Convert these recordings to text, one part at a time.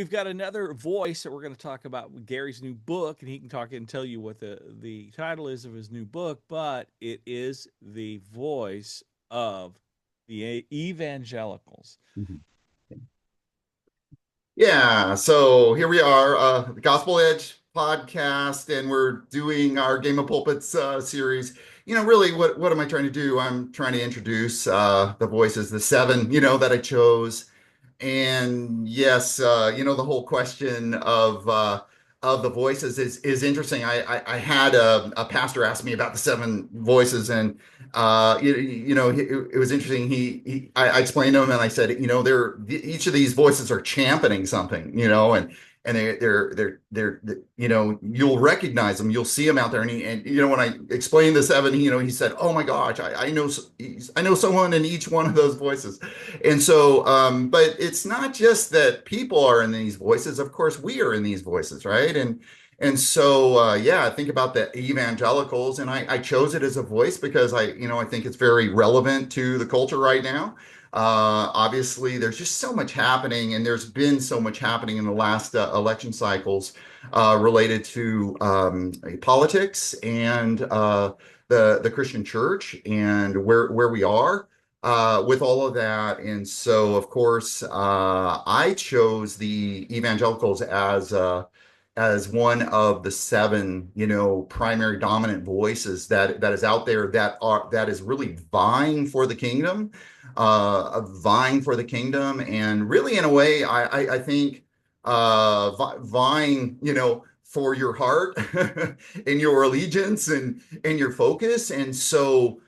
we've got another voice that we're going to talk about with Gary's new book, and he can talk and tell you what the title is of his new book, but it is the voice of the evangelicals. Mhm. Yeah, so here we are, the Gospel Edge podcast, and we're doing our Game of Pulpits series. Really, what am I trying to do? I'm trying to introduce the voices, the seven, that I chose. And yes, the whole question of the voices is interesting. I had a pastor ask me about the seven voices, and it was interesting. I explained to him, and I said, they're each of these voices are championing something, and they're you'll recognize them, you'll see them out there. And when I explained the seven, he said, "Oh my gosh, I know someone in each one of those voices." And so, but it's not just that people are in these voices. Of course, we are in these voices, right? And so, yeah, think about the evangelicals, and I chose it as a voice because I think it's very relevant to the culture right now. Obviously, there's just so much happening, and there's been so much happening in the last election cycles related to politics and the Christian church and where we are with all of that. And so, of course, I chose the evangelicals as one of the seven, primary dominant voices that is out there that is really vying for the kingdom, and really, in a way, I think vying, for your heart and your allegiance and your focus. And so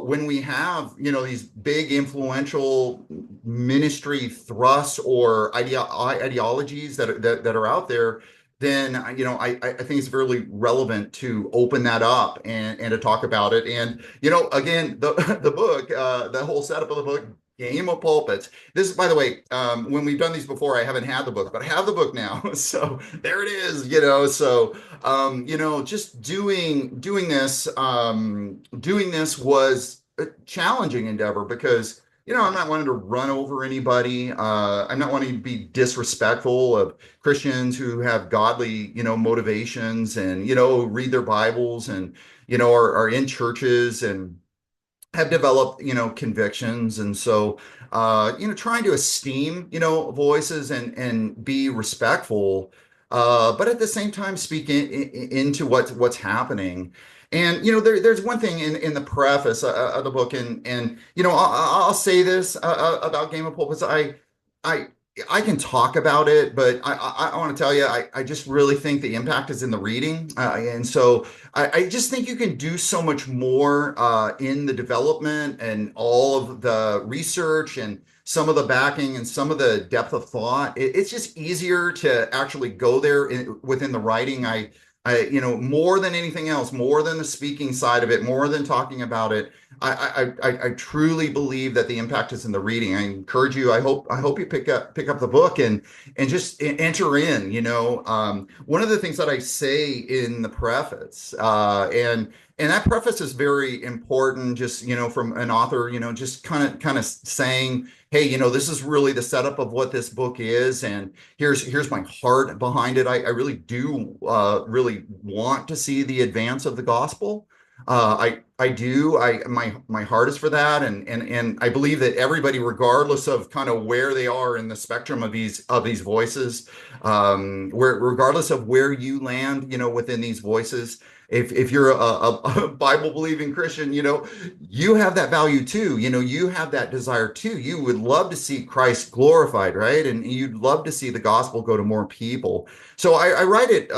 when we have these big influential ministry thrusts or ideologies that are out there, then I think it's really relevant to open that up and to talk about it. And again, the book, the whole setup of the book, Game of Pulpits. This is, by the way, when we've done these before, I haven't had the book, but I have the book now. So there it is. So just doing this was a challenging endeavor because I'm not wanting to run over anybody. I'm not wanting to be disrespectful of Christians who have godly, motivations and read their Bibles and are in churches and have developed, convictions. And so, trying to esteem, voices and be respectful, but at the same time, speak into what's happening. And, there's one thing in the preface of the book, and I'll say this about Game of Pulpits. I, I can talk about it, but I want to tell you, I just really think the impact is in the reading. And so I just think you can do so much more in the development and all of the research and some of the backing and some of the depth of thought. It's just easier to actually go there within the writing. More than anything else, more than the speaking side of it, more than talking about it, I truly believe that the impact is in the reading. I encourage you. I hope you pick up the book and just enter in. One of the things that I say in the preface, and that preface is very important. Just from an author, just kind of saying, hey, this is really the setup of what this book is, and here's my heart behind it. I really do really want to see the advance of the gospel. I do. My heart is for that, and I believe that everybody, regardless of kind of where they are in the spectrum of these voices, regardless of where you land, within these voices, if you're a Bible believing Christian, you have that value too. You have that desire too. You would love to see Christ glorified, right? And you'd love to see the gospel go to more people. So I write it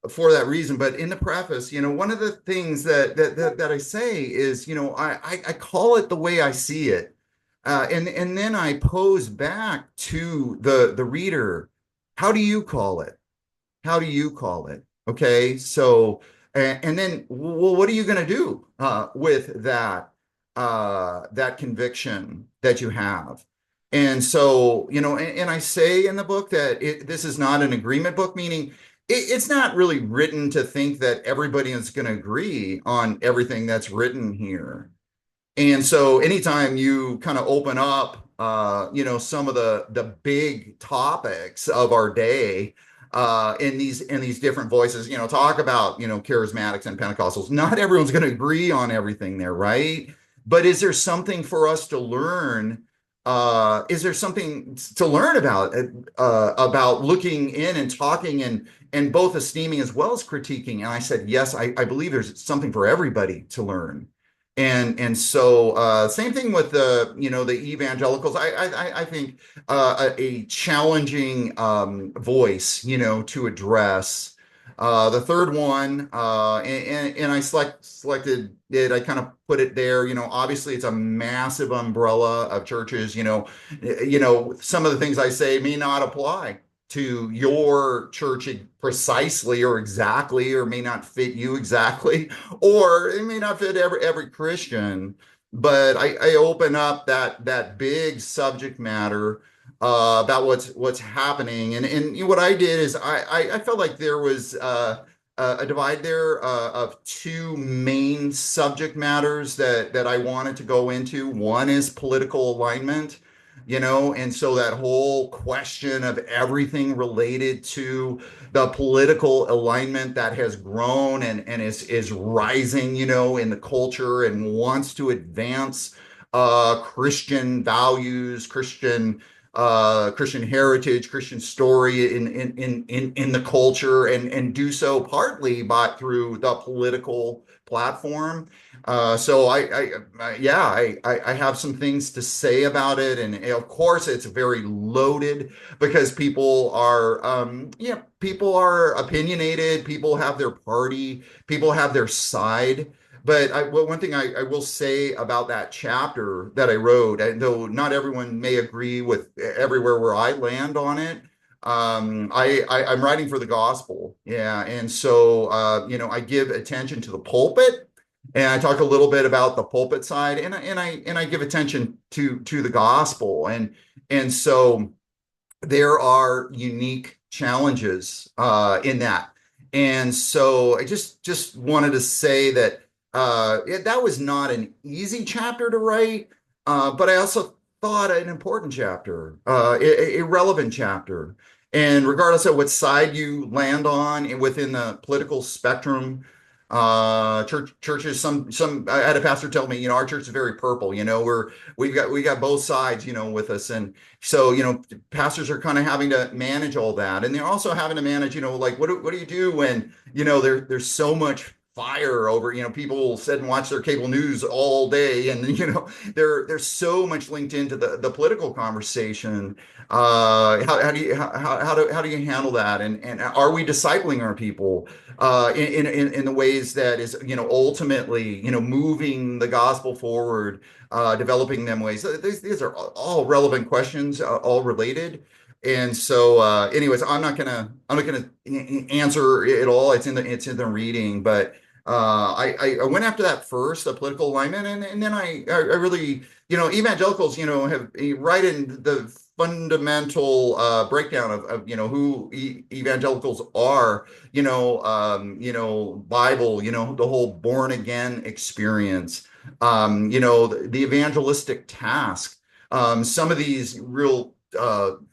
for that reason. But in the preface, one of the things that I say is, I call it the way I see it. And then I pose back to the reader, how do you call it? How do you call it? Okay, so and then, well, what are you going to do with that conviction that you have? And so, and I say in the book that this is not an agreement book, meaning it's not really written to think that everybody is going to agree on everything that's written here. And so anytime you kind of open up some of the big topics of our day in these different voices. Talk about charismatics and Pentecostals. Not everyone's going to agree on everything there, right? But is there something for us to learn? Is there something to learn about looking in and talking and both esteeming as well as critiquing? And I said, yes, I believe there's something for everybody to learn. And so same thing with the evangelicals. I think a challenging voice to address. The third one, and I selected it. I kind of put it there. Obviously it's a massive umbrella of churches. Some of the things I say may not apply to your church precisely or exactly, or may not fit you exactly, or it may not fit every Christian. But I open up that big subject matter about what's happening, and what I did is I felt like there was a divide there of two main subject matters that I wanted to go into. One is political alignment, and so that whole question of everything related to the political alignment that has grown and is rising, in the culture and wants to advance Christian values, Christian heritage, Christian story in the culture, and do so partly through the political platform. So yeah, I have some things to say about it, and of course it's very loaded because people are opinionated, people have their party, people have their side. But one thing I will say about that chapter that I wrote, and though not everyone may agree with everywhere where I land on it, I'm writing for the gospel, yeah, and so I give attention to the pulpit, and I talk a little bit about the pulpit side, and I give attention to the gospel, and so there are unique challenges in that. And so I just wanted to say that that was not an easy chapter to write, but I also thought an important chapter, a relevant chapter. And regardless of what side you land on within the political spectrum, churches, some I had a pastor tell me, our church is very purple. We got both sides, with us, and so pastors are kind of having to manage all that, and they're also having to manage, like what do you do when there's so much fire over, people sit and watch their cable news all day, and there's so much linked into the political conversation. How do you handle that, and are we discipling our people in the ways that is ultimately moving the gospel forward, developing them ways. These are all relevant questions, all related. And so, anyways, I'm not gonna answer it all. It's in the reading, but I went after that first, the political alignment, and then I really, evangelicals, have right in the fundamental breakdown of who evangelicals are, Bible, the whole born again experience, the evangelistic task, some of these real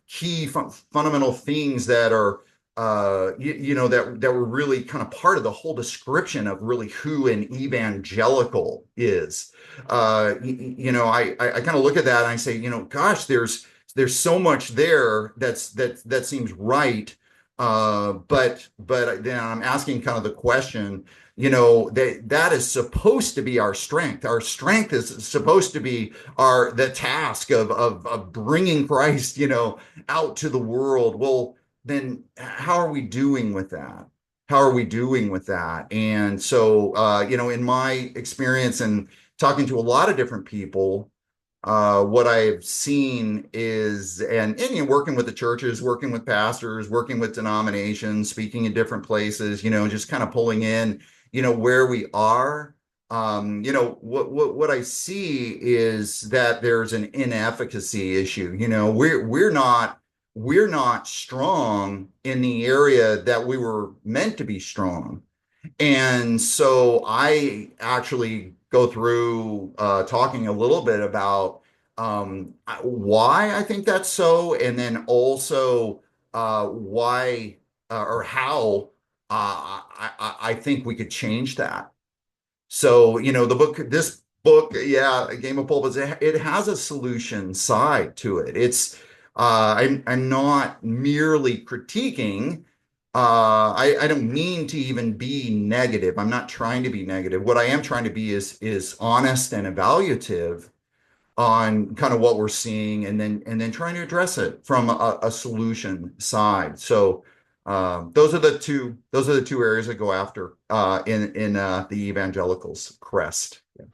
key fundamental things that are that were really kind of part of the whole description of really who an evangelical is. I kind of look at that and I say, gosh, there's so much there that seems right. But then I'm asking kind of the question, that is supposed to be our strength. Our strength is supposed to be the task of bringing Christ, out to the world. Well, then how are we doing with that? How are we doing with that? And so, in my experience and talking to a lot of different people, what I've seen is, and working with the churches, working with pastors, working with denominations, speaking in different places, just kind of pulling in, where we are. What I see is that there's an inefficacy issue. We're not strong in the area that we were meant to be strong. And so I actually go through talking a little bit about why I think that's so, and then also why or how I think we could change that. So, this book, yeah, Game of Pulpits, it has a solution side to it. I'm not merely critiquing. I don't mean to even be negative. I'm not trying to be negative. What I am trying to be is honest and evaluative on kind of what we're seeing, and then trying to address it from a solution side. So those are the two areas that go after in the evangelicals crest. Yeah.